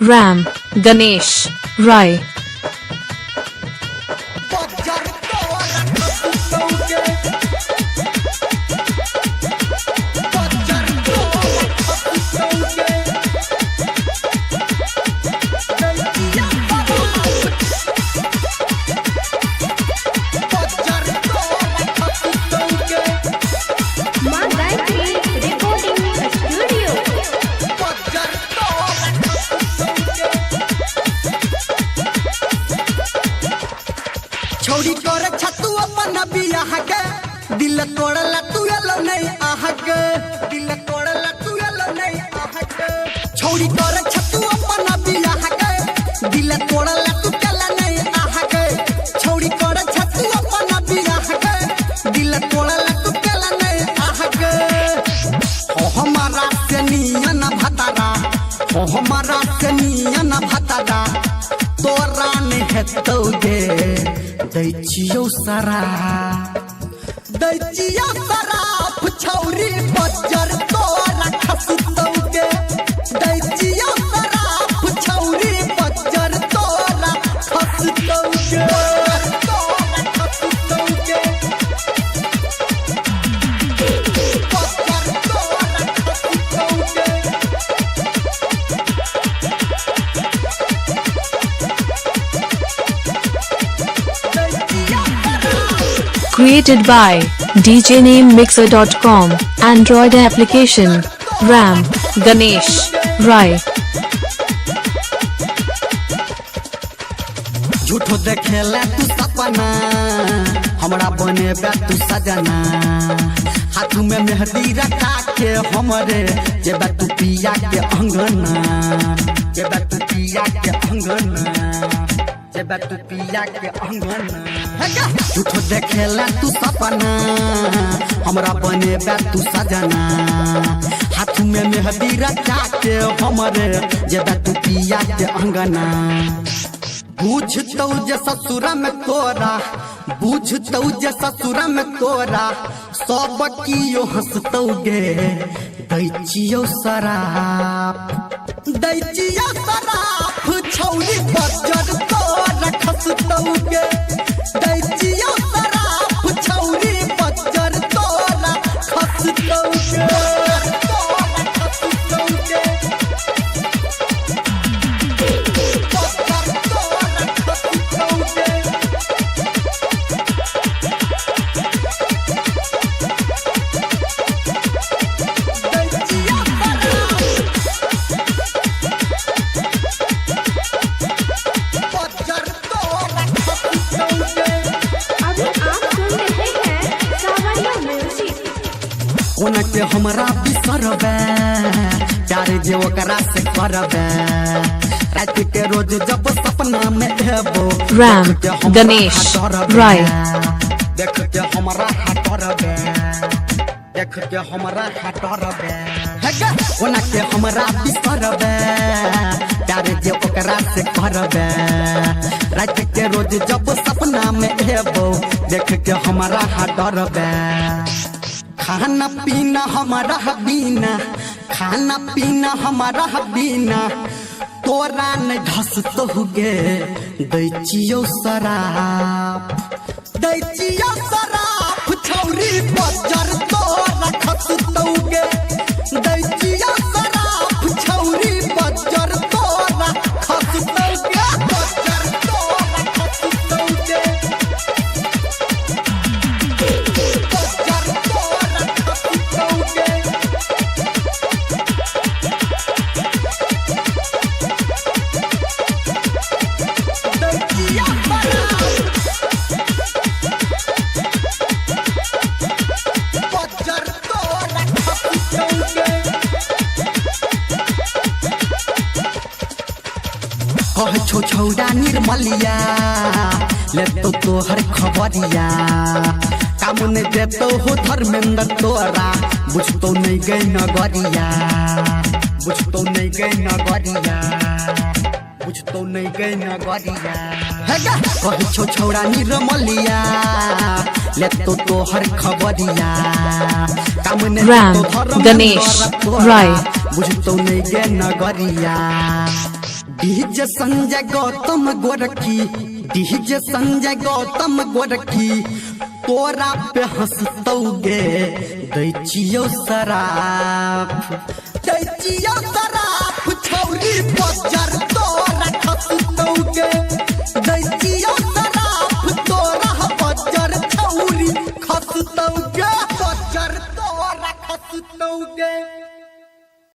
Ram, Ganesh, Rai. छोड़ी तोरे छतु अपन बियाह के दिल तोड़ला तू एलो नहीं आह के दिल तोड़ला तू एलो नहीं आह के छोड़ी तोरे छतु अपन बियाह के दिल तोड़ला तू केला नहीं आह के छोड़ी तोरे छतु अपन बियाह के दिल तोड़ला तू केला नहीं आह के ओ हमारा से नियन भतारा ओ हमारा से नियन भतारा तोरा ने हेतौगे दैचियो सराफ छौरी बजर तोरा खसतौगे दैचियो सराफ छौरी बजर तोरा खसतौगे Created by djnamemixer.com. Android application. Ram, Ganesh, Rai. झूठो देखेला तू सपना हमरा बने बे तू सजना हाथ में मेहंदी रखा के हमरे जेबा तू पिया के अंगना जेबा तू पिया के अंगना जेबा तू पिया के अंगना झूठो देखेला तू सपना हमरा बने बे तू सजना हाथ में मेहंदी रखा के हमरे जेबा तू पिया के अंगना बुझतौ जे ससुरा में तोरा बुझतौ जे ससुरा में तोरा सब कियो हंसतौगे दैचियो सराफ छौरी बजर तोरा खसतौगे दैचियो सराफ छौरी बजर तोरा खसतौगे कोना के हमरा बिसरबे प्यार जे ओकरा से करबे रात के रोज जब सपना में एबो Ram, Ganesh, Rai. देख के हमरा हटरबे देख के हमरा हटरबे कोना के हमरा बिसरबे प्यार जे ओकरा से करबे रात के रोज जब सपना में एबो देख के हमरा हटरबे खाना पीना हमारा बीना खाना पीना हमारा बीना तोरा न धसतौगे दैचियो सराफ छौरी बजर तोरा खसतौगे दैचियो सराफ छौरी बजर तोरा खसतौगे बजर तोरा खसतौगे कह छो छौड़ा निर्मलिया ले तो तोहर खबरिया काम ने देतो हो धर्मेंद्र तोरा बुझतो नहीं गई नगरिया बुझतो नहीं गई नगरिया बुझतो नहीं गई नगरिया कह छो छौड़ा निर्मलिया ले तो तोहर खबरिया काम ने Ram, Ganesh, Rai. बुझतो नहीं गई नगरिया डीजे संजय गौतम गोरखी, डीजे संजय गौतम गोरखी, तोरा पे हंसतौगे दैचियो शराब, दैचियो शराब।